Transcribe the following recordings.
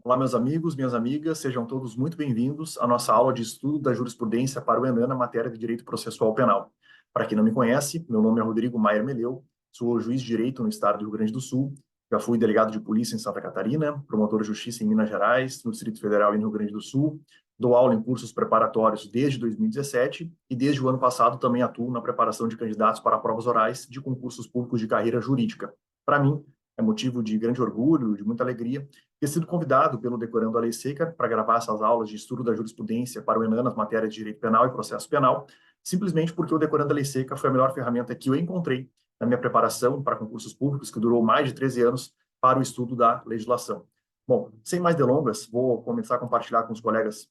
Olá, meus amigos, minhas amigas, sejam todos muito bem-vindos à nossa aula de estudo da jurisprudência para o ENAM na matéria de Direito Processual Penal. Para quem não me conhece, meu nome é Rodrigo Maier Meleu, sou juiz de Direito no estado do Rio Grande do Sul, já fui delegado de polícia em Santa Catarina, promotor de justiça em Minas Gerais, no Distrito Federal e no Rio Grande do Sul, dou aula em cursos preparatórios desde 2017 e desde o ano passado também atuo na preparação de candidatos para provas orais de concursos públicos de carreira jurídica. Para mim, é motivo de grande orgulho, de muita alegria, ter sido convidado pelo Decorando a Lei Seca para gravar essas aulas de estudo da jurisprudência para o ENAM nas matérias de Direito Penal e Processo Penal, simplesmente porque o Decorando a Lei Seca foi a melhor ferramenta que eu encontrei na minha preparação para concursos públicos, que durou mais de 13 anos, para o estudo da legislação. Bom, sem mais delongas, vou começar a compartilhar com os colegas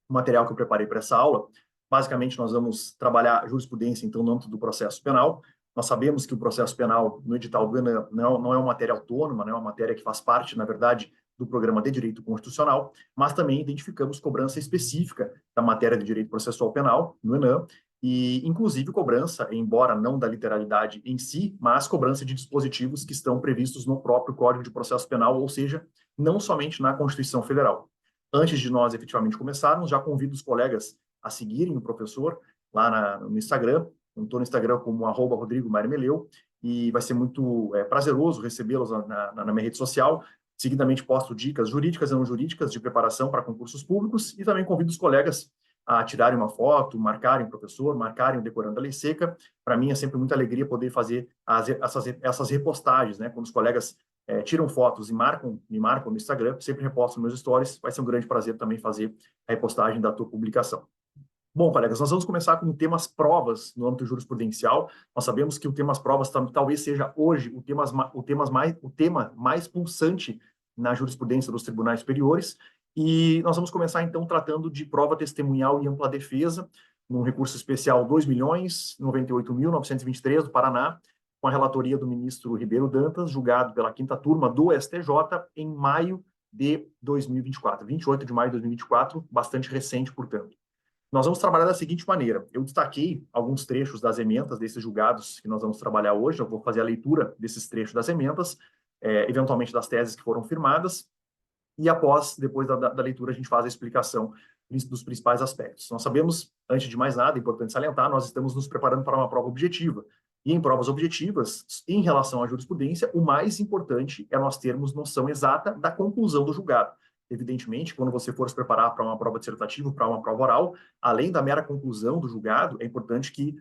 o material que eu preparei para essa aula. Basicamente, nós vamos trabalhar jurisprudência, então, no âmbito do processo penal. Nós sabemos que o processo penal, no edital do ENAM, não é uma matéria autônoma, não é uma matéria que faz parte, na verdade, do programa de direito constitucional, mas também identificamos cobrança específica da matéria de direito processual penal, no ENAM, e, inclusive, cobrança, embora não da literalidade em si, mas cobrança de dispositivos que estão previstos no próprio Código de Processo Penal, ou seja, não somente na Constituição Federal. Antes de nós efetivamente começarmos, já convido os colegas a seguirem o professor lá no Instagram. Eu estou no Instagram como @Rodrigo Mário Meleu, e vai ser muito prazeroso recebê-los na minha rede social. Seguidamente posto dicas jurídicas e não jurídicas de preparação para concursos públicos, e também convido os colegas a tirarem uma foto, marcarem o professor, marcarem o Decorando a Lei Seca. Para mim é sempre muita alegria poder fazer essas repostagens, né? Quando os colegas tiram fotos e me marcam no Instagram, sempre reposto meus stories. Vai ser um grande prazer também fazer a repostagem da tua publicação. Bom, colegas, nós vamos começar com temas provas no âmbito jurisprudencial. Nós sabemos que o temas provas talvez seja hoje o tema mais pulsante na jurisprudência dos tribunais superiores. E nós vamos começar, então, tratando de prova testemunhal e ampla defesa, num recurso especial 2.098.923 do Paraná, com a relatoria do ministro Ribeiro Dantas, julgado pela 5ª turma do STJ em maio de 2024, 28 de maio de 2024, bastante recente, portanto. Nós vamos trabalhar da seguinte maneira: eu destaquei alguns trechos das ementas desses julgados que nós vamos trabalhar hoje. Eu vou fazer a leitura desses trechos das ementas, eventualmente das teses que foram firmadas, e depois da leitura, a gente faz a explicação dos principais aspectos. Nós sabemos, antes de mais nada, é importante salientar, nós estamos nos preparando para uma prova objetiva. E em provas objetivas, em relação à jurisprudência, o mais importante é nós termos noção exata da conclusão do julgado. Evidentemente, quando você for se preparar para uma prova dissertativa, para uma prova oral, além da mera conclusão do julgado, é importante que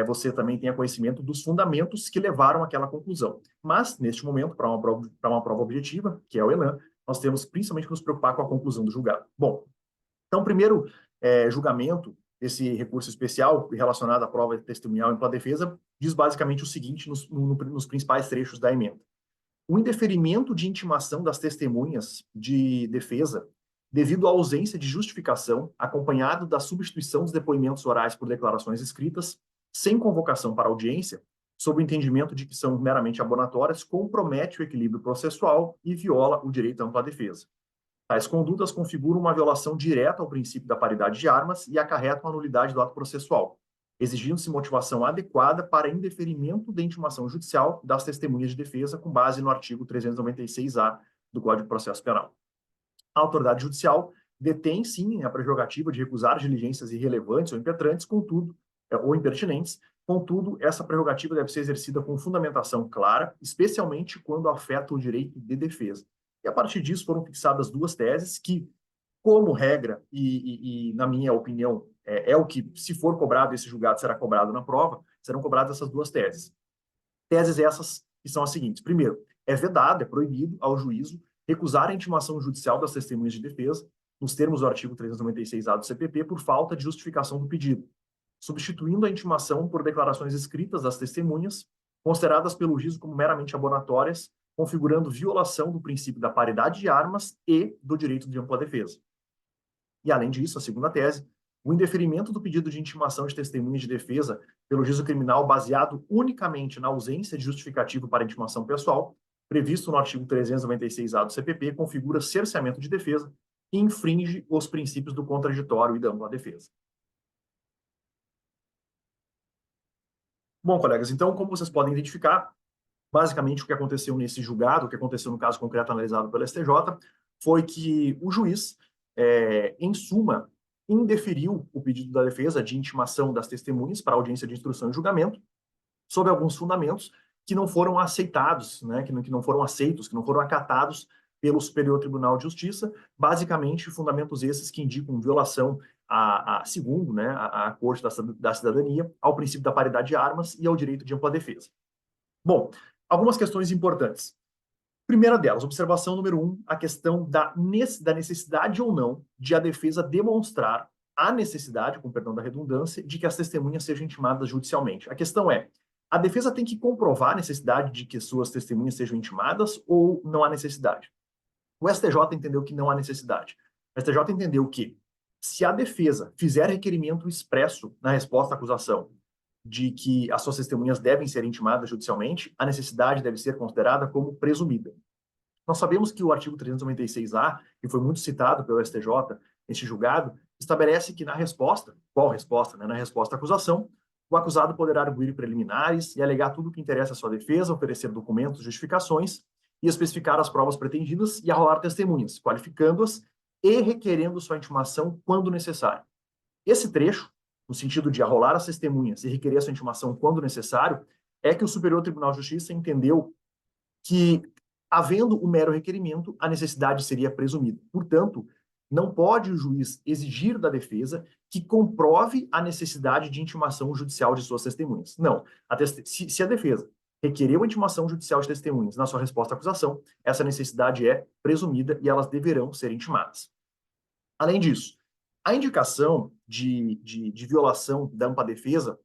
você também tenha conhecimento dos fundamentos que levaram àquela conclusão. Mas, neste momento, para uma prova objetiva, que é o ENAM, nós temos principalmente que nos preocupar com a conclusão do julgado. Bom, então, o primeiro julgamento desse recurso especial relacionado à prova testemunhal e ampla defesa diz basicamente o seguinte nos principais trechos da emenda: o indeferimento de intimação das testemunhas de defesa devido à ausência de justificação, acompanhado da substituição dos depoimentos orais por declarações escritas, sem convocação para audiência, sob o entendimento de que são meramente abonatórias, compromete o equilíbrio processual e viola o direito à ampla defesa. Tais condutas configuram uma violação direta ao princípio da paridade de armas e acarretam a nulidade do ato processual, exigindo-se motivação adequada para indeferimento da intimação judicial das testemunhas de defesa com base no artigo 396-A do Código de Processo Penal. A autoridade judicial detém, sim, a prerrogativa de recusar diligências irrelevantes ou impetrantes, ou impertinentes. Contudo, essa prerrogativa deve ser exercida com fundamentação clara, especialmente quando afeta o direito de defesa. E a partir disso foram fixadas duas teses que, como regra, e na minha opinião, é o que, se for cobrado, esse julgado será cobrado na prova, serão cobradas essas duas teses. Teses essas que são as seguintes: primeiro, é vedado, é proibido ao juízo recusar a intimação judicial das testemunhas de defesa, nos termos do artigo 396-A do CPP, por falta de justificação do pedido, substituindo a intimação por declarações escritas das testemunhas, consideradas pelo juízo como meramente abonatórias, configurando violação do princípio da paridade de armas e do direito de ampla defesa. E, além disso, a segunda tese: o indeferimento do pedido de intimação de testemunhas de defesa pelo juízo criminal baseado unicamente na ausência de justificativo para intimação pessoal, previsto no artigo 396-A do CPP, configura cerceamento de defesa e infringe os princípios do contraditório e da ampla defesa. Bom, colegas, então, como vocês podem identificar, basicamente o que aconteceu nesse julgado, o que aconteceu no caso concreto analisado pelo STJ, foi que o juiz, em suma, indeferiu o pedido da defesa de intimação das testemunhas para audiência de instrução e julgamento, sob alguns fundamentos que não foram aceitados, né, que não foram aceitos, que não foram acatados pelo Superior Tribunal de Justiça, basicamente fundamentos esses que indicam violação segundo, né, a Corte da Cidadania, ao princípio da paridade de armas e ao direito de ampla defesa. Bom, algumas questões importantes. Primeira delas, observação número 1, a questão da necessidade ou não de a defesa demonstrar a necessidade, com perdão da redundância, de que as testemunhas sejam intimadas judicialmente. A questão é, a defesa tem que comprovar a necessidade de que suas testemunhas sejam intimadas ou não há necessidade? O STJ entendeu que não há necessidade. O STJ entendeu que, se a defesa fizer requerimento expresso na resposta à acusação de que as suas testemunhas devem ser intimadas judicialmente, a necessidade deve ser considerada como presumida. Nós sabemos que o artigo 396-A, que foi muito citado pelo STJ neste julgado, estabelece que na resposta, qual resposta? Né? Na resposta à acusação, o acusado poderá arguir preliminares e alegar tudo o que interessa à sua defesa, oferecer documentos, justificações e especificar as provas pretendidas e arrolar testemunhas, qualificando-as e requerendo sua intimação quando necessário. Esse trecho, no sentido de arrolar as testemunhas e requerer sua intimação quando necessário, é que o Superior Tribunal de Justiça entendeu que, havendo o mero requerimento, a necessidade seria presumida. Portanto, não pode o juiz exigir da defesa que comprove a necessidade de intimação judicial de suas testemunhas. Não. Se a defesa requereu a intimação judicial de testemunhas na sua resposta à acusação, essa necessidade é presumida e elas deverão ser intimadas. Além disso, a indicação de violação da ampla defesa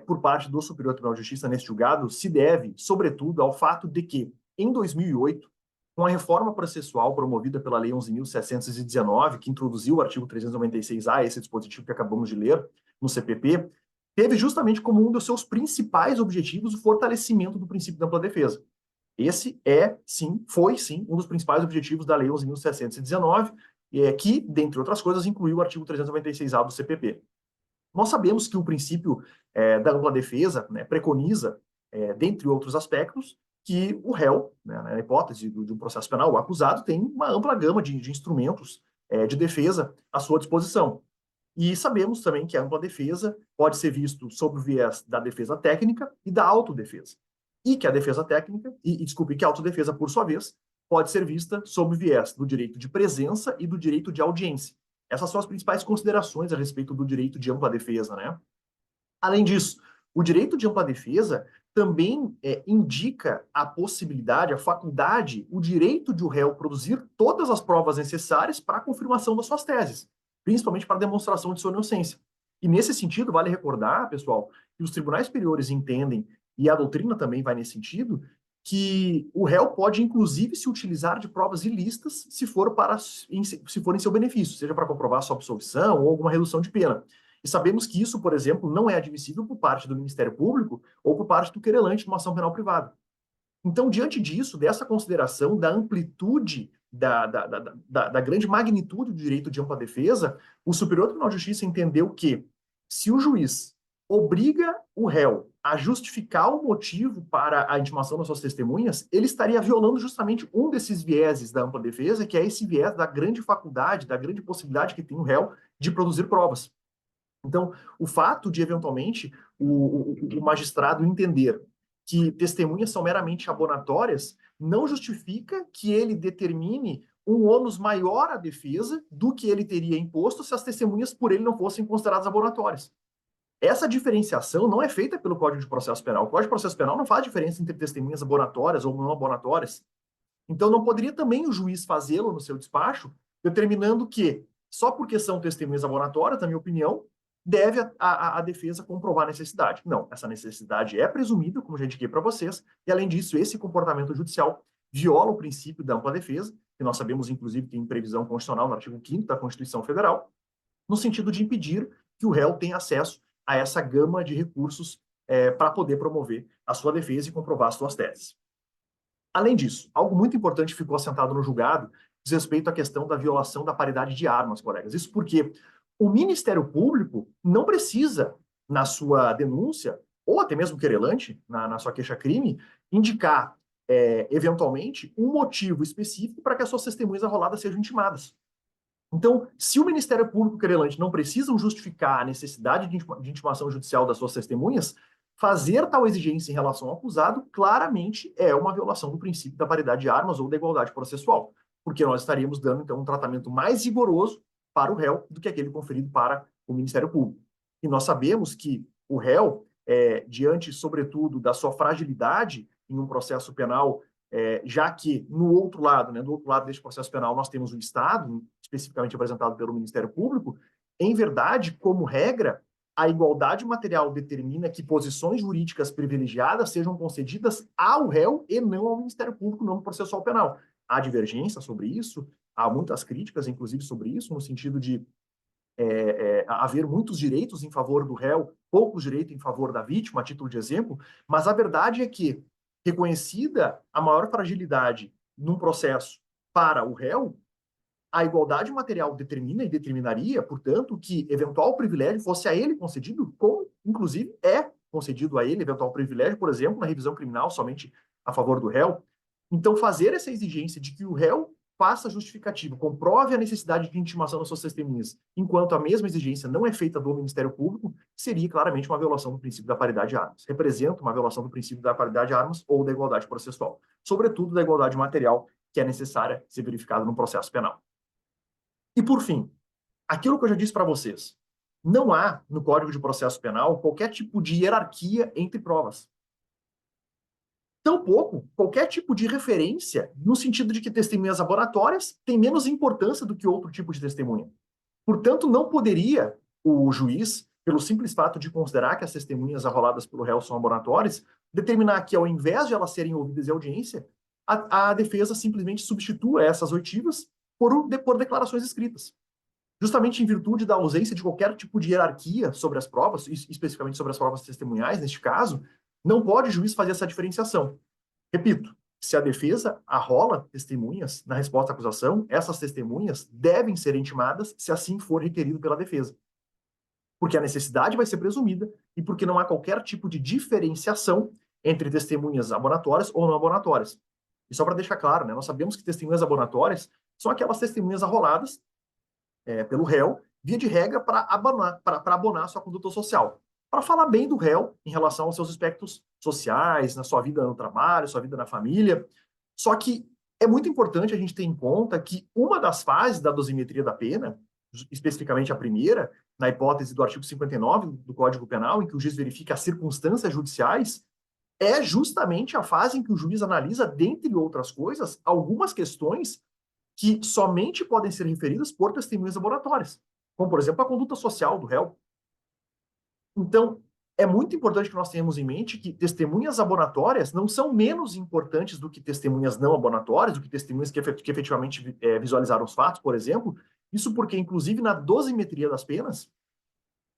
por parte do Superior Tribunal de Justiça neste julgado se deve, sobretudo, ao fato de que, em 2008, com a reforma processual promovida pela Lei 11.719, que introduziu o artigo 396-A, esse dispositivo que acabamos de ler, no CPP, teve justamente como um dos seus principais objetivos o fortalecimento do princípio da ampla defesa. Esse foi sim, um dos principais objetivos da Lei 11.719, que, dentre outras coisas, incluiu o artigo 396-A do CPP. Nós sabemos que o princípio da ampla defesa, né, preconiza, dentre outros aspectos, que o réu, né, na hipótese de um processo penal, o acusado tem uma ampla gama de instrumentos de defesa à sua disposição. E sabemos também que a ampla defesa pode ser visto sob o viés da defesa técnica e da autodefesa. E que a defesa técnica, que a autodefesa, por sua vez, pode ser vista sob o viés do direito de presença e do direito de audiência. Essas são as principais considerações a respeito do direito de ampla defesa, né? Além disso, o direito de ampla defesa também indica a possibilidade, a faculdade, o direito de o réu produzir todas as provas necessárias para a confirmação das suas teses, principalmente para a demonstração de sua inocência. E nesse sentido, vale recordar, pessoal, que os tribunais superiores entendem, e a doutrina também vai nesse sentido, que o réu pode, inclusive, se utilizar de provas ilícitas se for em seu benefício, seja para comprovar sua absolvição ou alguma redução de pena. E sabemos que isso, por exemplo, não é admissível por parte do Ministério Público ou por parte do querelante numa ação penal privada. Então, diante disso, dessa consideração da amplitude, da grande magnitude do direito de ampla defesa, o Superior Tribunal de Justiça entendeu que, se o juiz obriga o réu a justificar o motivo para a intimação das suas testemunhas, ele estaria violando justamente um desses vieses da ampla defesa, que é esse viés da grande faculdade, da grande possibilidade que tem o réu de produzir provas. Então, o fato de, eventualmente, o magistrado entender que testemunhas são meramente abonatórias não justifica que ele determine um ônus maior à defesa do que ele teria imposto se as testemunhas por ele não fossem consideradas abonatórias. Essa diferenciação não é feita pelo Código de Processo Penal. O Código de Processo Penal não faz diferença entre testemunhas abonatórias ou não abonatórias. Então, não poderia também o juiz fazê-lo no seu despacho, determinando que, só porque são testemunhas abonatórias, na minha opinião, deve a defesa comprovar a necessidade. Não, essa necessidade é presumida, como já indiquei para vocês, e, além disso, esse comportamento judicial viola o princípio da ampla defesa, que nós sabemos, inclusive, que tem previsão constitucional no artigo 5º da Constituição Federal, no sentido de impedir que o réu tenha acesso a essa gama de recursos para poder promover a sua defesa e comprovar as suas teses. Além disso, algo muito importante ficou assentado no julgado diz respeito à questão da violação da paridade de armas, colegas. Isso porque o Ministério Público não precisa, na sua denúncia, ou até mesmo querelante, na sua queixa-crime, indicar eventualmente, um motivo específico para que as suas testemunhas arroladas sejam intimadas. Então, se o Ministério Público querelante não precisam justificar a necessidade de intimação judicial das suas testemunhas, fazer tal exigência em relação ao acusado claramente é uma violação do princípio da paridade de armas ou da igualdade processual, porque nós estaríamos dando, então, um tratamento mais rigoroso para o réu do que aquele conferido para o Ministério Público. E nós sabemos que o réu, diante, sobretudo, da sua fragilidade em um processo penal, já que no outro lado, né, do outro lado deste processo penal, nós temos o Estado, especificamente representado pelo Ministério Público, em verdade, como regra, a igualdade material determina que posições jurídicas privilegiadas sejam concedidas ao réu e não ao Ministério Público no processual penal. Há divergência sobre isso, há muitas críticas, inclusive, sobre isso, no sentido de haver muitos direitos em favor do réu, poucos direitos em favor da vítima, a título de exemplo, mas a verdade é que, reconhecida a maior fragilidade num processo para o réu, a igualdade material determina e determinaria, portanto, que eventual privilégio fosse a ele concedido, como, inclusive, é concedido a ele eventual privilégio, por exemplo, na revisão criminal, somente a favor do réu. Então, fazer essa exigência de que o réu faça justificativa, comprove a necessidade de intimação das suas testemunhas, enquanto a mesma exigência não é feita do Ministério Público, seria claramente uma violação do princípio da paridade de armas. Representa uma violação do princípio da paridade de armas ou da igualdade processual, sobretudo da igualdade material, que é necessária ser verificada no processo penal. E, por fim, aquilo que eu já disse para vocês, não há, no Código de Processo Penal, qualquer tipo de hierarquia entre provas. Tampouco qualquer tipo de referência no sentido de que testemunhas laboratórias têm menos importância do que outro tipo de testemunha. Portanto, não poderia o juiz, pelo simples fato de considerar que as testemunhas arroladas pelo réu são laboratórias, determinar que, ao invés de elas serem ouvidas em audiência, a defesa simplesmente substitua essas oitivas por declarações escritas. Justamente em virtude da ausência de qualquer tipo de hierarquia sobre as provas, especificamente sobre as provas testemunhais, neste caso, não pode o juiz fazer essa diferenciação. Repito, se a defesa arrola testemunhas na resposta à acusação, essas testemunhas devem ser intimadas se assim for requerido pela defesa. Porque a necessidade vai ser presumida e porque não há qualquer tipo de diferenciação entre testemunhas abonatórias ou não abonatórias. E só para deixar claro, né, nós sabemos que testemunhas abonatórias são aquelas testemunhas arroladas pelo réu, via de regra, para abonar sua conduta social. Para falar bem do réu em relação aos seus aspectos sociais, na sua vida no trabalho, sua vida na família. Só que é muito importante a gente ter em conta que uma das fases da dosimetria da pena, especificamente a primeira, na hipótese do artigo 59 do Código Penal, em que o juiz verifica as circunstâncias judiciais, é justamente a fase em que o juiz analisa, dentre outras coisas, algumas questões que somente podem ser referidas por testemunhas laboratórias, como, por exemplo, a conduta social do réu. Então, é muito importante que nós tenhamos em mente que testemunhas abonatórias não são menos importantes do que testemunhas não abonatórias, do que testemunhas que efetivamente visualizaram os fatos, por exemplo. Isso porque, inclusive, na dosimetria das penas,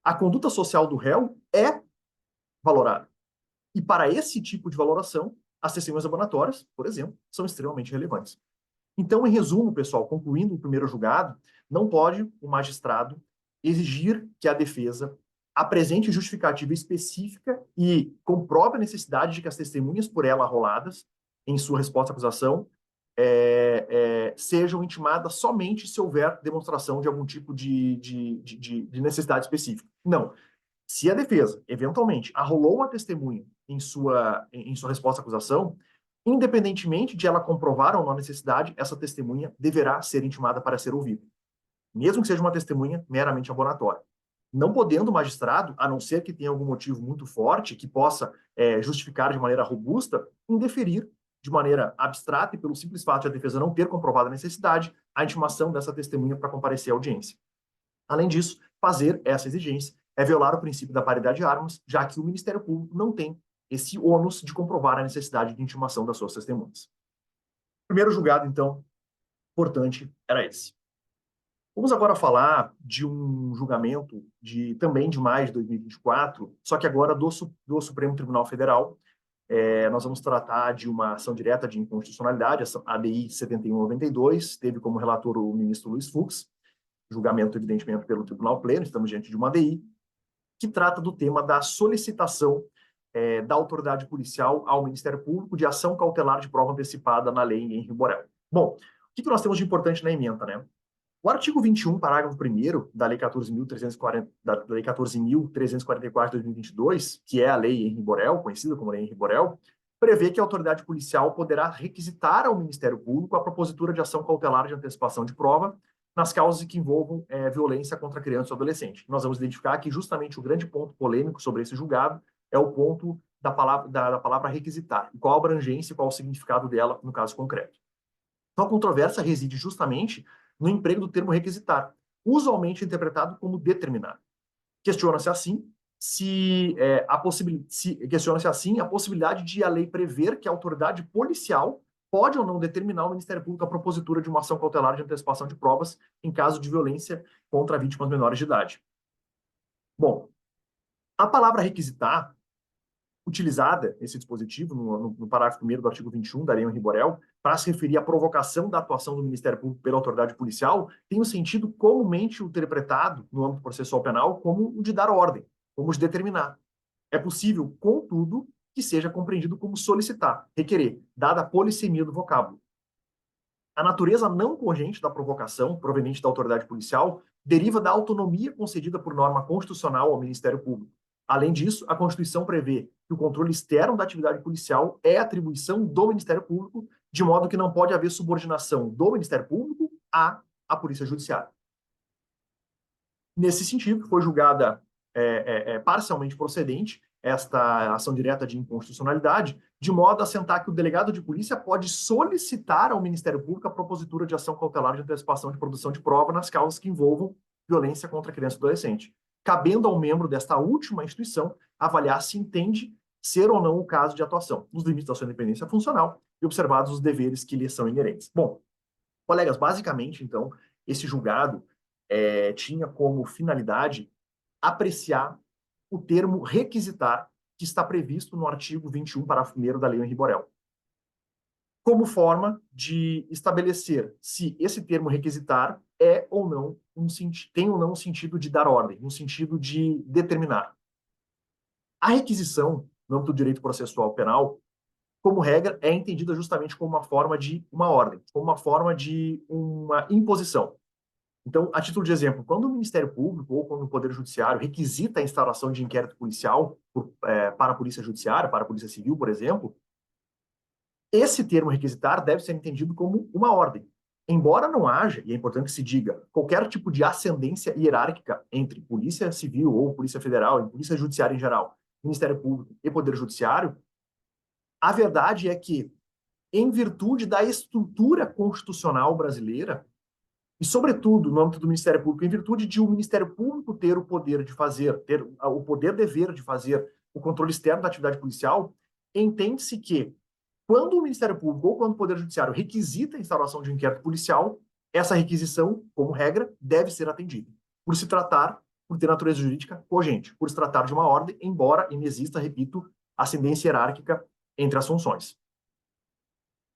a conduta social do réu é valorada. E para esse tipo de valoração, as testemunhas abonatórias, por exemplo, são extremamente relevantes. Então, em resumo, pessoal, concluindo o primeiro julgado, não pode o magistrado exigir que a defesa apresente justificativa específica e comprove a necessidade de que as testemunhas por ela arroladas, em sua resposta à acusação, sejam intimadas somente se houver demonstração de algum tipo de necessidade específica. Não. Se a defesa, eventualmente, arrolou uma testemunha em sua resposta à acusação, independentemente de ela comprovar ou não a necessidade, essa testemunha deverá ser intimada para ser ouvida, mesmo que seja uma testemunha meramente abonatória. Não podendo o magistrado, a não ser que tenha algum motivo muito forte que possa justificar de maneira robusta, indeferir de maneira abstrata e pelo simples fato de a defesa não ter comprovado a necessidade, a intimação dessa testemunha para comparecer à audiência. Além disso, fazer essa exigência é violar o princípio da paridade de armas, já que o Ministério Público não tem esse ônus de comprovar a necessidade de intimação das suas testemunhas. O primeiro julgado, então, importante, era esse. Vamos agora falar de um julgamento também de maio de 2024, só que agora do Supremo Tribunal Federal. Nós vamos tratar de uma ação direta de inconstitucionalidade, a ADI 7192, teve como relator o ministro Luiz Fux, julgamento, evidentemente, pelo Tribunal Pleno, estamos diante de uma ADI, que trata do tema da solicitação da autoridade policial ao Ministério Público de ação cautelar de prova antecipada na lei Henri Borel. Bom, o que nós temos de importante na ementa, né? O artigo 21, parágrafo 1º da Lei 14.344 de 2022, que é a Lei Henri Borel, conhecida como Lei Henri Borel, prevê que a autoridade policial poderá requisitar ao Ministério Público a propositura de ação cautelar de antecipação de prova nas causas que envolvam violência contra criança ou adolescente. Nós vamos identificar que justamente o grande ponto polêmico sobre esse julgado é o ponto da palavra requisitar, e qual a abrangência e qual o significado dela no caso concreto. Então, a controvérsia reside justamente no emprego do termo requisitar, usualmente interpretado como determinar. Questiona-se assim a possibilidade de a lei prever que a autoridade policial pode ou não determinar ao Ministério Público a propositura de uma ação cautelar de antecipação de provas em caso de violência contra vítimas menores de idade. Bom, a palavra requisitar, utilizada nesse dispositivo, no parágrafo 1º do artigo 21 da Lei Henri Borel, para se referir à provocação da atuação do Ministério Público pela autoridade policial, tem um sentido comumente interpretado no âmbito processual penal como o de dar ordem, como o de determinar. É possível, contudo, que seja compreendido como solicitar, requerer, dada a polissemia do vocábulo. A natureza não cogente da provocação, proveniente da autoridade policial, deriva da autonomia concedida por norma constitucional ao Ministério Público. Além disso, a Constituição prevê que o controle externo da atividade policial é atribuição do Ministério Público, de modo que não pode haver subordinação do Ministério Público à Polícia Judiciária. Nesse sentido, foi julgada parcialmente procedente esta ação direta de inconstitucionalidade, de modo a assentar que o delegado de polícia pode solicitar ao Ministério Público a propositura de ação cautelar de antecipação de produção de prova nas causas que envolvam violência contra criança e adolescente, cabendo ao membro desta última instituição avaliar se entende ser ou não o caso de atuação, nos limites da sua independência funcional e observados os deveres que lhe são inerentes. Bom, colegas, basicamente, então, esse julgado tinha como finalidade apreciar o termo requisitar, que está previsto no artigo 21, parágrafo 1º da Lei Henri Borel, como forma de estabelecer se esse termo requisitar tem ou não um sentido de dar ordem, um sentido de determinar. A requisição, no âmbito do direito processual penal, como regra, é entendida justamente como uma forma de uma ordem, como uma forma de uma imposição. Então, a título de exemplo, quando o Ministério Público ou quando o Poder Judiciário requisita a instauração de inquérito policial para a Polícia Judiciária, para a Polícia Civil, por exemplo, esse termo requisitar deve ser entendido como uma ordem. Embora não haja, e é importante que se diga, qualquer tipo de ascendência hierárquica entre Polícia Civil ou Polícia Federal e Polícia Judiciária em geral, Ministério Público e Poder Judiciário, a verdade é que, em virtude da estrutura constitucional brasileira, e, sobretudo, no âmbito do Ministério Público, em virtude de o Ministério Público ter o poder de fazer, ter o poder-dever de fazer o controle externo da atividade policial, entende-se que, quando o Ministério Público ou quando o Poder Judiciário requisita a instauração de um inquérito policial, essa requisição, como regra, deve ser atendida, por ter natureza jurídica cogente, por se tratar de uma ordem, embora inexista, repito, ascendência hierárquica entre as funções.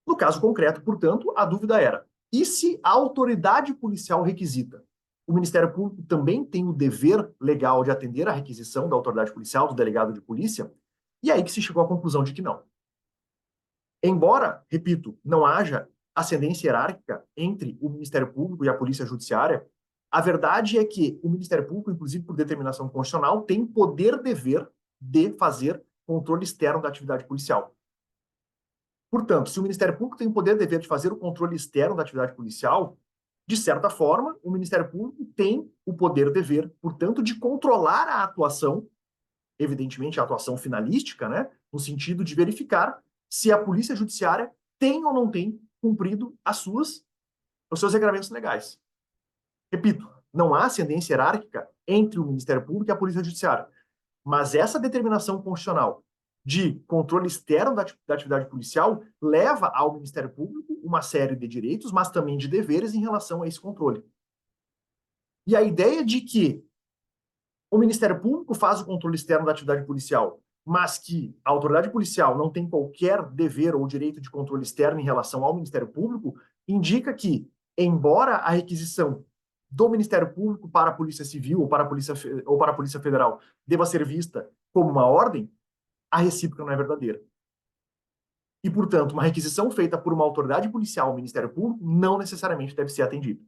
No caso concreto, portanto, a dúvida era: e se a autoridade policial requisita? O Ministério Público também tem o dever legal de atender à requisição da autoridade policial, do delegado de polícia? E aí que se chegou à conclusão de que não. Embora, repito, não haja ascendência hierárquica entre o Ministério Público e a Polícia Judiciária, a verdade é que o Ministério Público, inclusive por determinação constitucional, tem poder-dever de fazer controle externo da atividade policial. Portanto, se o Ministério Público tem o poder-dever de fazer o controle externo da atividade policial, de certa forma, o Ministério Público tem o poder-dever, portanto, de controlar a atuação, evidentemente a atuação finalística, né, no sentido de verificar se a Polícia Judiciária tem ou não tem cumprido os seus regramentos legais. Repito, não há ascendência hierárquica entre o Ministério Público e a Polícia Judiciária, mas essa determinação constitucional de controle externo da atividade policial leva ao Ministério Público uma série de direitos, mas também de deveres em relação a esse controle. E a ideia de que o Ministério Público faz o controle externo da atividade policial, mas que a autoridade policial não tem qualquer dever ou direito de controle externo em relação ao Ministério Público, indica que, embora a requisição do Ministério Público para a Polícia Civil ou para a Polícia Federal deva ser vista como uma ordem, a recíproca não é verdadeira. E, portanto, uma requisição feita por uma autoridade policial ou Ministério Público não necessariamente deve ser atendida.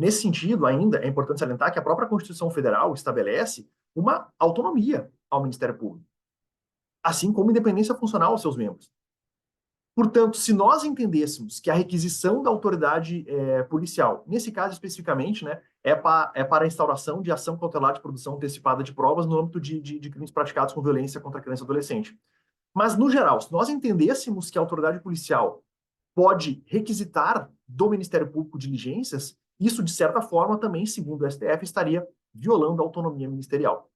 Nesse sentido, ainda, é importante salientar que a própria Constituição Federal estabelece uma autonomia ao Ministério Público, assim como independência funcional aos seus membros. Portanto, se nós entendêssemos que a requisição da autoridade policial, nesse caso especificamente, né, é para a instauração de ação cautelar de produção antecipada de provas no âmbito de crimes praticados com violência contra a criança e adolescente. Mas, no geral, se nós entendêssemos que a autoridade policial pode requisitar do Ministério Público diligências, isso, de certa forma, também, segundo o STF, estaria violando a autonomia ministerial.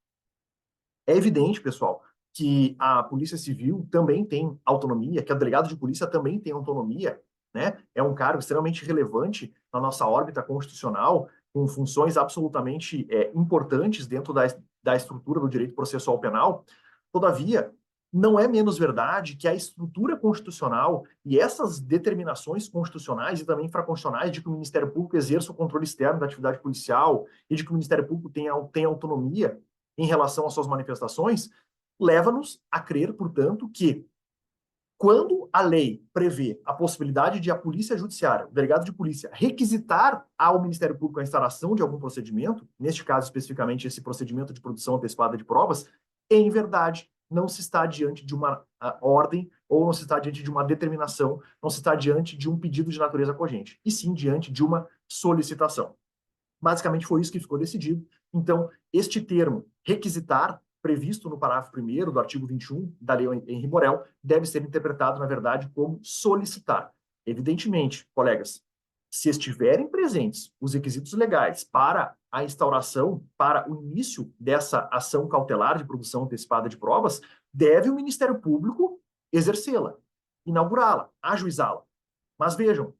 É evidente, pessoal, que a Polícia Civil também tem autonomia, que o delegado de polícia também tem autonomia, né? É um cargo extremamente relevante na nossa órbita constitucional, com funções absolutamente importantes dentro da estrutura do direito processual penal. Todavia, não é menos verdade que a estrutura constitucional e essas determinações constitucionais e também infraconstitucionais de que o Ministério Público exerça o controle externo da atividade policial e de que o Ministério Público tenha autonomia em relação às suas manifestações, leva-nos a crer, portanto, que quando a lei prevê a possibilidade de a polícia judiciária, o delegado de polícia, requisitar ao Ministério Público a instauração de algum procedimento, neste caso especificamente esse procedimento de produção antecipada de provas, em verdade, não se está diante de uma ordem ou não se está diante de uma determinação, não se está diante de um pedido de natureza cogente, e sim diante de uma solicitação. Basicamente foi isso que ficou decidido. Então, este termo, requisitar, previsto no parágrafo 1º do artigo 21 da Lei Henri Borel, deve ser interpretado, na verdade, como solicitar. Evidentemente, colegas, se estiverem presentes os requisitos legais para a instauração, para o início dessa ação cautelar de produção antecipada de provas, deve o Ministério Público exercê-la, inaugurá-la, ajuizá-la. Mas vejam,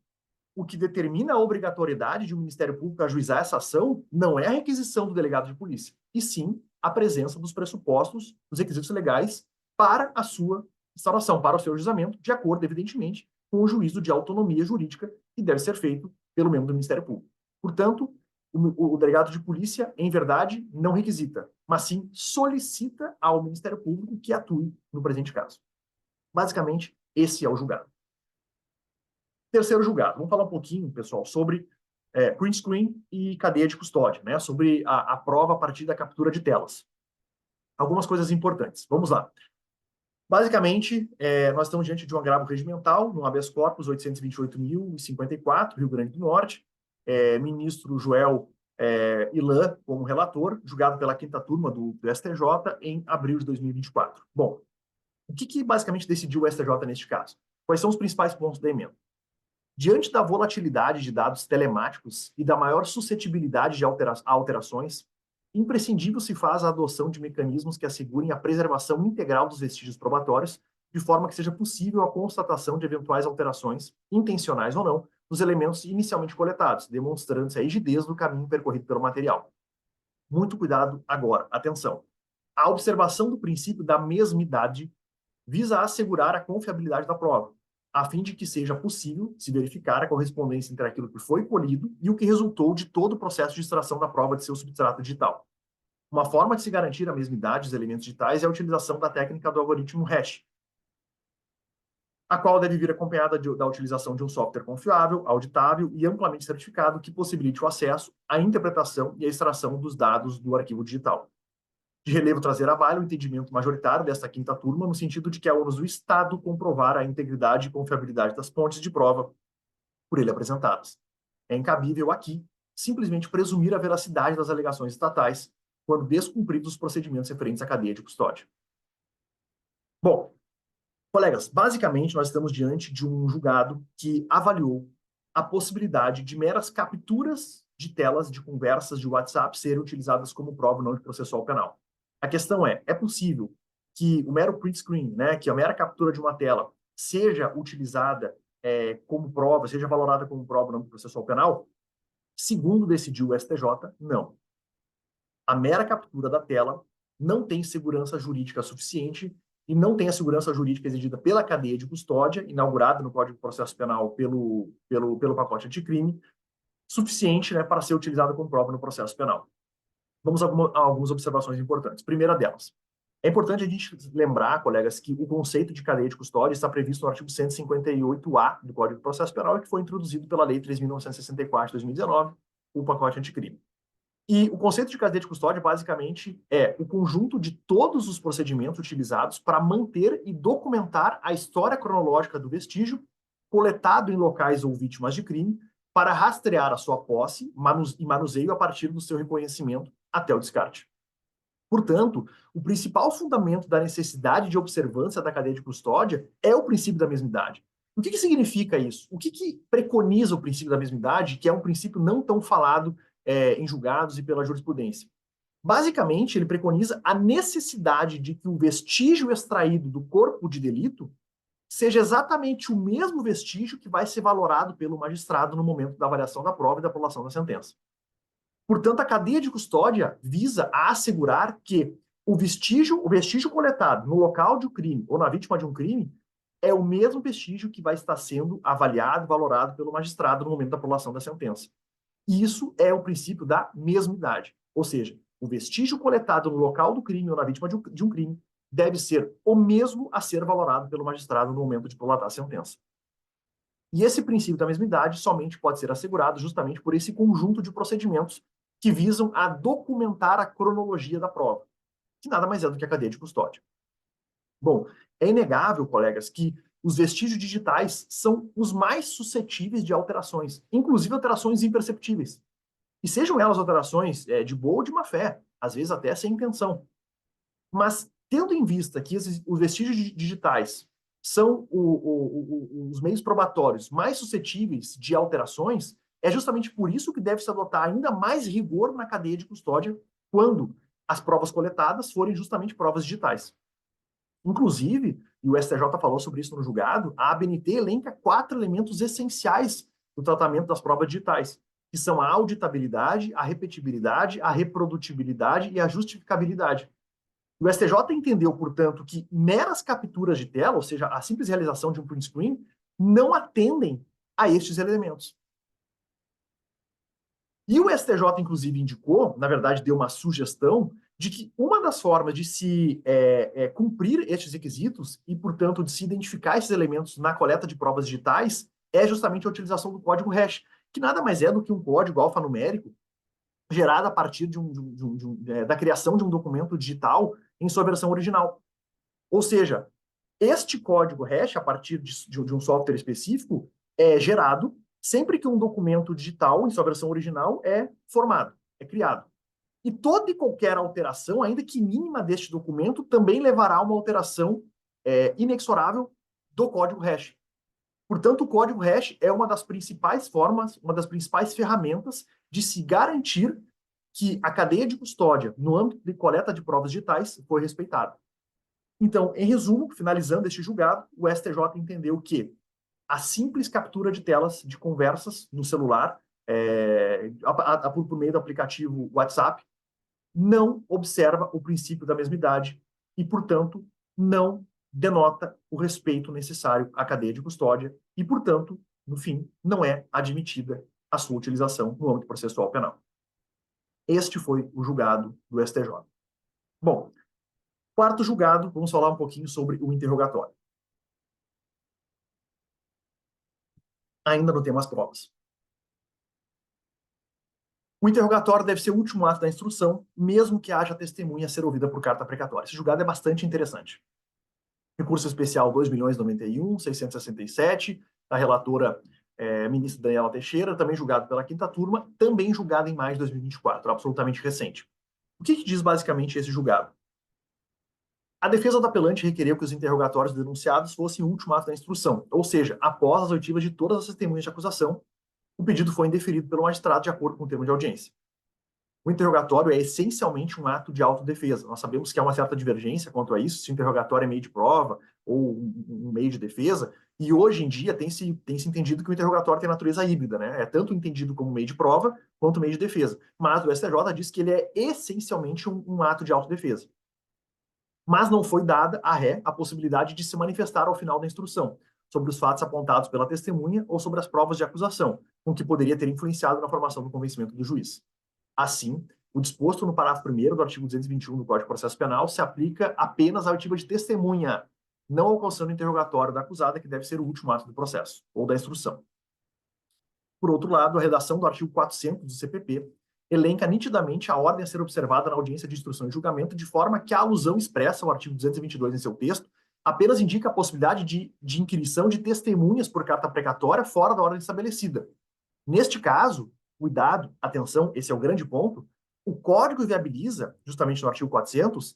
o que determina a obrigatoriedade de um Ministério Público ajuizar essa ação não é a requisição do delegado de polícia, e sim a presença dos pressupostos, dos requisitos legais para a sua instauração, para o seu ajuizamento, de acordo, evidentemente, com o juízo de autonomia jurídica que deve ser feito pelo membro do Ministério Público. Portanto, o delegado de polícia, em verdade, não requisita, mas sim solicita ao Ministério Público que atue no presente caso. Basicamente, esse é o julgado. Terceiro julgado. Vamos falar um pouquinho, pessoal, sobre print screen e cadeia de custódia, né? Sobre a prova a partir da captura de telas. Algumas coisas importantes. Vamos lá. Basicamente, nós estamos diante de um agravo regimental, no habeas corpus 828.054, Rio Grande do Norte. Ministro Joel Ilan, como relator, julgado pela 5ª turma do STJ em abril de 2024. Bom, o que basicamente decidiu o STJ neste caso? Quais são os principais pontos da emenda? Diante da volatilidade de dados telemáticos e da maior suscetibilidade de alterações, imprescindível se faz a adoção de mecanismos que assegurem a preservação integral dos vestígios probatórios, de forma que seja possível a constatação de eventuais alterações, intencionais ou não, nos elementos inicialmente coletados, demonstrando-se a rigidez do caminho percorrido pelo material. Muito cuidado agora, atenção. A observação do princípio da mesmidade visa assegurar a confiabilidade da prova, a fim de que seja possível se verificar a correspondência entre aquilo que foi colhido e o que resultou de todo o processo de extração da prova de seu substrato digital. Uma forma de se garantir a mesmidade dos elementos digitais é a utilização da técnica do algoritmo hash, a qual deve vir acompanhada da utilização de um software confiável, auditável e amplamente certificado que possibilite o acesso, a interpretação e a extração dos dados do arquivo digital. De relevo trazer à baila o entendimento majoritário desta 5ª turma, no sentido de que é ônus do Estado comprovar a integridade e confiabilidade das fontes de prova por ele apresentadas. É incabível aqui simplesmente presumir a veracidade das alegações estatais quando descumpridos os procedimentos referentes à cadeia de custódia. Bom, colegas, basicamente nós estamos diante de um julgado que avaliou a possibilidade de meras capturas de telas de conversas de WhatsApp serem utilizadas como prova não de processual penal. A questão é possível que o mero print screen, né, que a mera captura de uma tela, seja utilizada como prova, seja valorada como prova no processual penal? Segundo decidiu o STJ, não. A mera captura da tela não tem segurança jurídica suficiente e não tem a segurança jurídica exigida pela cadeia de custódia, inaugurada no Código de Processo Penal pelo pacote anticrime, suficiente, né, para ser utilizada como prova no processo penal. Vamos a algumas observações importantes. Primeira delas, É importante a gente lembrar, colegas, que o conceito de cadeia de custódia está previsto no artigo 158-A do Código de Processo Penal, que foi introduzido pela Lei 3.964 de 2019, o pacote anticrime. E o conceito de cadeia de custódia, basicamente, é o conjunto de todos os procedimentos utilizados para manter e documentar a história cronológica do vestígio, coletado em locais ou vítimas de crime, para rastrear a sua posse e manuseio a partir do seu reconhecimento até o descarte. Portanto, o principal fundamento da necessidade de observância da cadeia de custódia é o princípio da mesmidade. O que significa isso? O que preconiza o princípio da mesmidade, que é um princípio não tão falado em julgados e pela jurisprudência? Basicamente, ele preconiza a necessidade de que o vestígio extraído do corpo de delito seja exatamente o mesmo vestígio que vai ser valorado pelo magistrado no momento da avaliação da prova e da prolação da sentença. Portanto, a cadeia de custódia visa a assegurar que o vestígio coletado no local de um crime ou na vítima de um crime é o mesmo vestígio que vai estar sendo avaliado e valorado pelo magistrado no momento da prolação da sentença. Isso é o princípio da mesmidade. Ou seja, o vestígio coletado no local do crime ou na vítima de um crime deve ser o mesmo a ser valorado pelo magistrado no momento de prolatar a sentença. E esse princípio da mesmidade somente pode ser assegurado justamente por esse conjunto de procedimentos que visam a documentar a cronologia da prova, que nada mais é do que a cadeia de custódia. Bom, é inegável, colegas, que os vestígios digitais são os mais suscetíveis de alterações, inclusive alterações imperceptíveis. E sejam elas alterações de boa ou de má fé, às vezes até sem intenção. Mas, tendo em vista que os vestígios digitais são os meios probatórios mais suscetíveis de alterações, é justamente por isso que deve-se adotar ainda mais rigor na cadeia de custódia quando as provas coletadas forem justamente provas digitais. Inclusive, e o STJ falou sobre isso no julgado, a ABNT elenca 4 elementos essenciais do tratamento das provas digitais, que são a auditabilidade, a repetibilidade, a reprodutibilidade e a justificabilidade. O STJ entendeu, portanto, que meras capturas de tela, ou seja, a simples realização de um print screen, não atendem a estes elementos. E o STJ, inclusive, indicou, na verdade, deu uma sugestão de que uma das formas de se cumprir estes requisitos e, portanto, de se identificar esses elementos na coleta de provas digitais é justamente a utilização do código hash, que nada mais é do que um código alfanumérico gerado a partir da criação de um documento digital em sua versão original. Ou seja, este código hash, a partir de um software específico, é gerado sempre que um documento digital, em sua versão original, é formado, é criado. E toda e qualquer alteração, ainda que mínima deste documento, também levará a uma alteração inexorável do código hash. Portanto, o código hash é uma das principais formas, uma das principais ferramentas de se garantir que a cadeia de custódia, no âmbito de coleta de provas digitais, foi respeitada. Então, em resumo, finalizando este julgado, o STJ entendeu que a simples captura de telas de conversas no celular, por meio do aplicativo WhatsApp, não observa o princípio da mesmidade e, portanto, não denota o respeito necessário à cadeia de custódia e, portanto, no fim, não é admitida a sua utilização no âmbito processual penal. Este foi o julgado do STJ. Bom, quarto julgado, vamos falar um pouquinho sobre o interrogatório. Ainda no tema as provas. O interrogatório deve ser o último ato da instrução, mesmo que haja testemunha a ser ouvida por carta precatória. Esse julgado é bastante interessante. Recurso especial 2.091.667, da relatora ministra Daniela Teixeira, também julgado pela quinta turma, também julgado em maio de 2024, absolutamente recente. O que diz basicamente esse julgado? A defesa do apelante requereu que os interrogatórios denunciados fossem o último ato da instrução, ou seja, após as oitivas de todas as testemunhas de acusação, o pedido foi indeferido pelo magistrado de acordo com o termo de audiência. O interrogatório é essencialmente um ato de autodefesa. Nós sabemos que há uma certa divergência quanto a isso, se o interrogatório é meio de prova ou um meio de defesa, e hoje em dia tem-se entendido que o interrogatório tem natureza híbrida, né? É tanto entendido como meio de prova quanto meio de defesa. Mas o STJ diz que ele é essencialmente um ato de autodefesa. Mas não foi dada à ré a possibilidade de se manifestar ao final da instrução sobre os fatos apontados pela testemunha ou sobre as provas de acusação, com que poderia ter influenciado na formação do convencimento do juiz. Assim, O disposto no parágrafo 1º do artigo 221 do Código de Processo Penal se aplica apenas à oitiva de testemunha, não alcançando o interrogatório da acusada, que deve ser o último ato do processo, ou da instrução. Por outro lado, a redação do artigo 400 do CPP elenca nitidamente a ordem a ser observada na audiência de instrução e julgamento, de forma que a alusão expressa ao artigo 222 em seu texto apenas indica a possibilidade de inquirição de testemunhas por carta precatória fora da ordem estabelecida. Neste caso, cuidado, atenção, esse é o grande ponto, o Código viabiliza, justamente no artigo 400,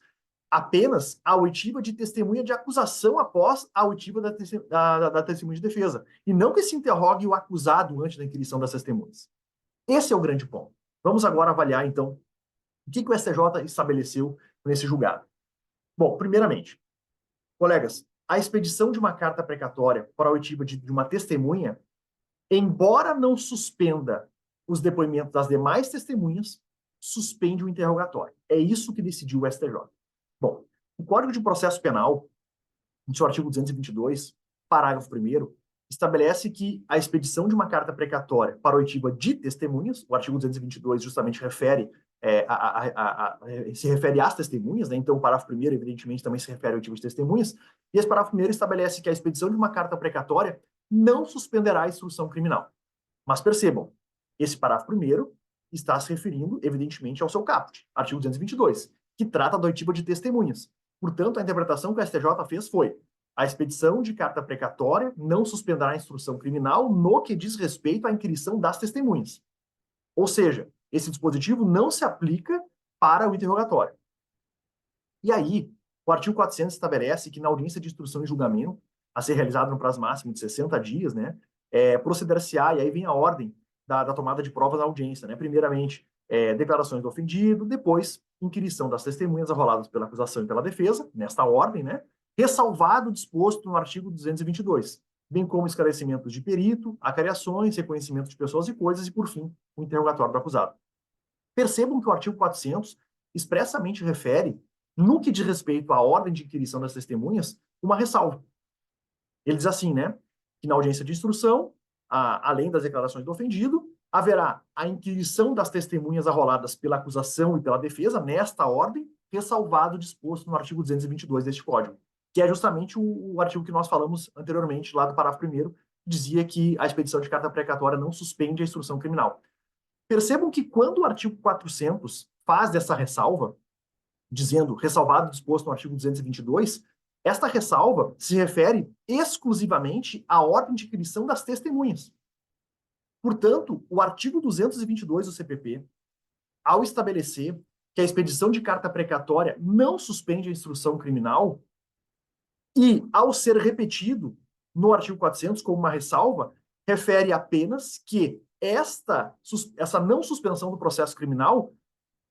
apenas a oitiva de testemunha de acusação após a oitiva da testemunha de defesa, e não que se interrogue o acusado antes da inquirição das testemunhas. Esse é o grande ponto. Vamos agora avaliar, então, o que o STJ estabeleceu nesse julgado. Bom, primeiramente, colegas, a expedição de uma carta precatória para a oitiva de uma testemunha, embora não suspenda os depoimentos das demais testemunhas, suspende o interrogatório. É isso que decidiu o STJ. Bom, o Código de Processo Penal, no seu artigo 222, parágrafo 1º, estabelece que a expedição de uma carta precatória para oitiva de testemunhas, o artigo 222 justamente se refere às testemunhas, né? Então o parágrafo 1º, evidentemente, também se refere à oitiva de testemunhas, e esse parágrafo 1º estabelece que a expedição de uma carta precatória não suspenderá a instrução criminal. Mas percebam, esse parágrafo 1º está se referindo, evidentemente, ao seu caput, artigo 222, que trata da oitiva de testemunhas. Portanto, a interpretação que o STJ fez foi: a expedição de carta precatória não suspenderá a instrução criminal no que diz respeito à inquirição das testemunhas. Ou seja, esse dispositivo não se aplica para o interrogatório. E aí, o artigo 400 estabelece que na audiência de instrução e julgamento, a ser realizada no prazo máximo de 60 dias, né, proceder-se-á, e aí vem a ordem da tomada de provas na audiência, né? Primeiramente, declarações do ofendido, depois, inquirição das testemunhas arroladas pela acusação e pela defesa, nesta ordem, né? Ressalvado o disposto no artigo 222, bem como esclarecimentos de perito, acariações, reconhecimento de pessoas e coisas e, por fim, o interrogatório do acusado. Percebam que o artigo 400 expressamente refere, no que diz respeito à ordem de inquirição das testemunhas, uma ressalva. Ele diz assim, né, que na audiência de instrução, além das declarações do ofendido, haverá a inquirição das testemunhas arroladas pela acusação e pela defesa, nesta ordem, ressalvado o disposto no artigo 222 deste Código, que é justamente o artigo que nós falamos anteriormente, lá do parágrafo 1º, dizia que a expedição de carta precatória não suspende a instrução criminal. Percebam que quando o artigo 400 faz essa ressalva, dizendo ressalvado o disposto no artigo 222, esta ressalva se refere exclusivamente à ordem de inquirição das testemunhas. Portanto, o artigo 222 do CPP, ao estabelecer que a expedição de carta precatória não suspende a instrução criminal, e ao ser repetido no artigo 400 como uma ressalva, refere apenas que essa não suspensão do processo criminal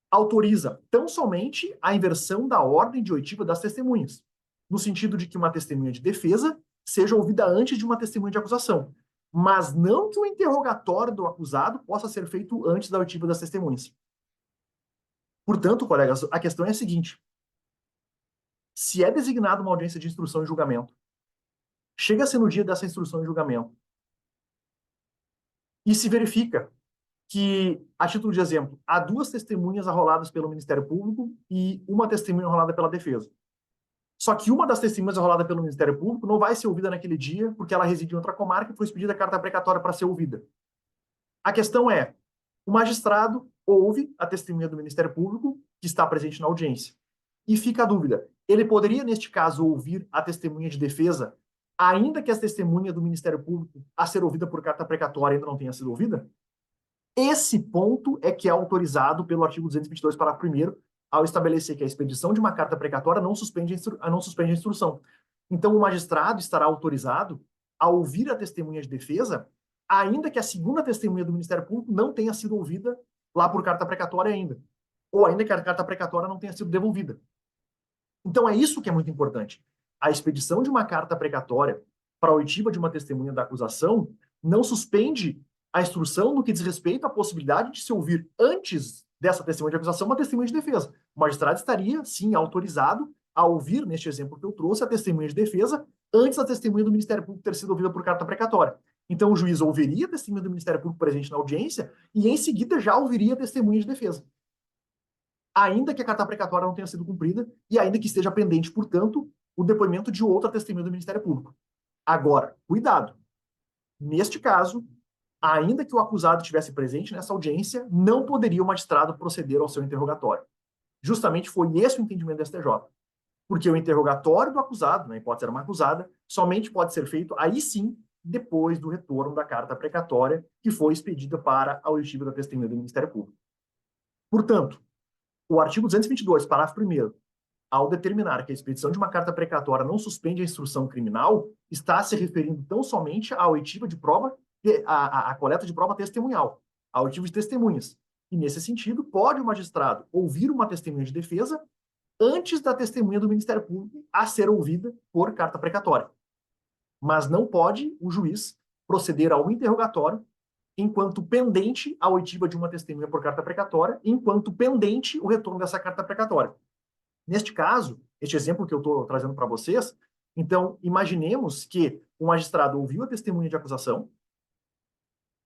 autoriza tão somente a inversão da ordem de oitiva das testemunhas, no sentido de que uma testemunha de defesa seja ouvida antes de uma testemunha de acusação, mas não que o interrogatório do acusado possa ser feito antes da oitiva das testemunhas. Portanto, colegas, a questão é a seguinte: se é designada uma audiência de instrução e julgamento, chega-se no dia dessa instrução e julgamento, e se verifica que, a título de exemplo, há 2 testemunhas arroladas pelo Ministério Público e uma testemunha arrolada pela defesa. Só que uma das testemunhas arrolada pelo Ministério Público não vai ser ouvida naquele dia porque ela reside em outra comarca e foi expedida a carta precatória para ser ouvida. A questão é: o magistrado ouve a testemunha do Ministério Público, que está presente na audiência, e fica a dúvida: ele poderia, neste caso, ouvir a testemunha de defesa, ainda que a testemunha do Ministério Público a ser ouvida por carta precatória ainda não tenha sido ouvida? Esse ponto é que é autorizado pelo artigo 222, parágrafo 1º, ao estabelecer que a expedição de uma carta precatória não suspende a instrução. Então, o magistrado estará autorizado a ouvir a testemunha de defesa, ainda que a segunda testemunha do Ministério Público não tenha sido ouvida lá por carta precatória ainda, ou ainda que a carta precatória não tenha sido devolvida. Então, é isso que é muito importante. A expedição de uma carta precatória para a oitiva de uma testemunha da acusação não suspende a instrução no que diz respeito à possibilidade de se ouvir antes dessa testemunha de acusação uma testemunha de defesa. O magistrado estaria, sim, autorizado a ouvir, neste exemplo que eu trouxe, a testemunha de defesa antes da testemunha do Ministério Público ter sido ouvida por carta precatória. Então, o juiz ouviria a testemunha do Ministério Público presente na audiência e, em seguida, já ouviria a testemunha de defesa. ainda que a carta precatória não tenha sido cumprida e ainda que esteja pendente, portanto, o depoimento de outra testemunha do Ministério Público. Agora, cuidado. Neste caso, ainda que o acusado estivesse presente nessa audiência, não poderia o magistrado proceder ao seu interrogatório. Justamente foi esse o entendimento do STJ. Porque o interrogatório do acusado, na hipótese era uma acusada, somente pode ser feito, aí sim, depois do retorno da carta precatória que foi expedida para a auditiva da testemunha do Ministério Público. Portanto, o artigo 222, parágrafo 1º, ao determinar que a expedição de uma carta precatória não suspende a instrução criminal, está se referindo tão somente à oitiva de prova, à coleta de prova testemunhal, à oitiva de testemunhas. E, nesse sentido, pode o magistrado ouvir uma testemunha de defesa antes da testemunha do Ministério Público a ser ouvida por carta precatória. Mas não pode o juiz proceder ao interrogatório enquanto pendente a oitiva de uma testemunha por carta precatória, enquanto pendente o retorno dessa carta precatória. Neste caso, este exemplo que eu estou trazendo para vocês, então, imaginemos que o magistrado ouviu a testemunha de acusação,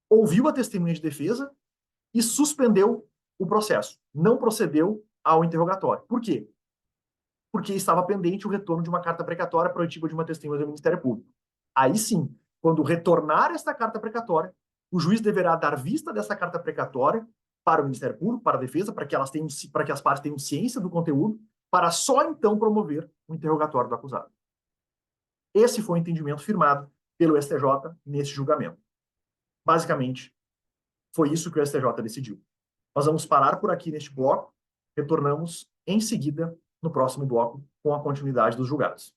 ouviu a testemunha de defesa e suspendeu o processo. Não procedeu ao interrogatório. Por quê? Porque estava pendente o retorno de uma carta precatória para a oitiva de uma testemunha do Ministério Público. Aí sim, quando retornar esta carta precatória, o juiz deverá dar vista dessa carta precatória para o Ministério Público, para a defesa, para que as partes tenham ciência do conteúdo, para só então promover o interrogatório do acusado. Esse foi o entendimento firmado pelo STJ nesse julgamento. Basicamente, foi isso que o STJ decidiu. Nós vamos parar por aqui neste bloco, retornamos em seguida no próximo bloco com a continuidade dos julgados.